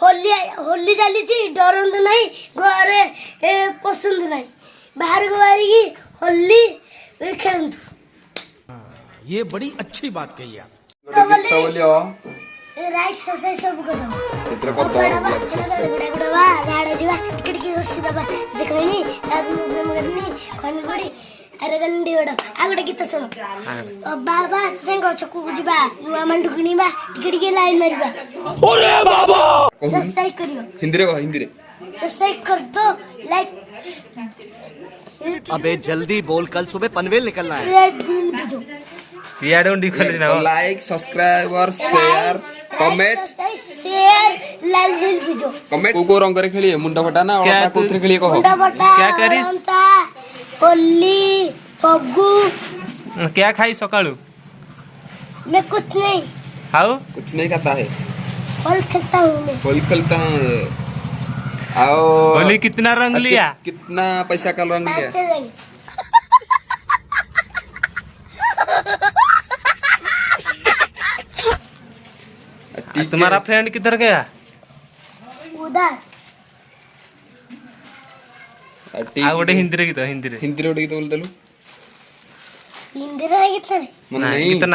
होली होली चली डरंतु नहीं घरे पसंद नहीं बाहर को बाहरी होली खेलंतु। ये बड़ी अच्छी बात कही आप। राइट ससे सब को दो चित्र कर दो गुडा झाडा जीवा टिकट की हसी दबा जे कहनी मगनी खनगुडी अरे गंडी वड आगडे गीत सुनो बाबा संग छकु जीवा नुआ मंडुकनी बा टिकट की लाइन मारिबा अरे बाबा सब्सक्राइब करियो हिंदी रे सब्सक्राइब कर दो लाइक अबे जल्दी बोल, कल सुबह पनवेल निकलना है। रेड दिल बुझो लाइक सब्सक्राइब और शेयर कमेंट शेयर लाल दिल बुझो कमेंट को रंग करे खेलिए मुंडा फटा ना और कोथरे खेलिए कहो क्या करिस होली पग्गू क्या खाई सकाळू मैं कुछ नहीं हाउ कुछ नहीं खाता है होली खेलता हूँ मैं होली खेलता हूँ आओ होली कितना रंग लिया कितना पैसा का रंग लिया पैसे देंगे तुम्हारा फ्रेंड किधर गया उधर आ गोटे हिंदी रे गीत हिंदी रे हिंदी रे बोल देलु हिंदी रे कितना मन नहीं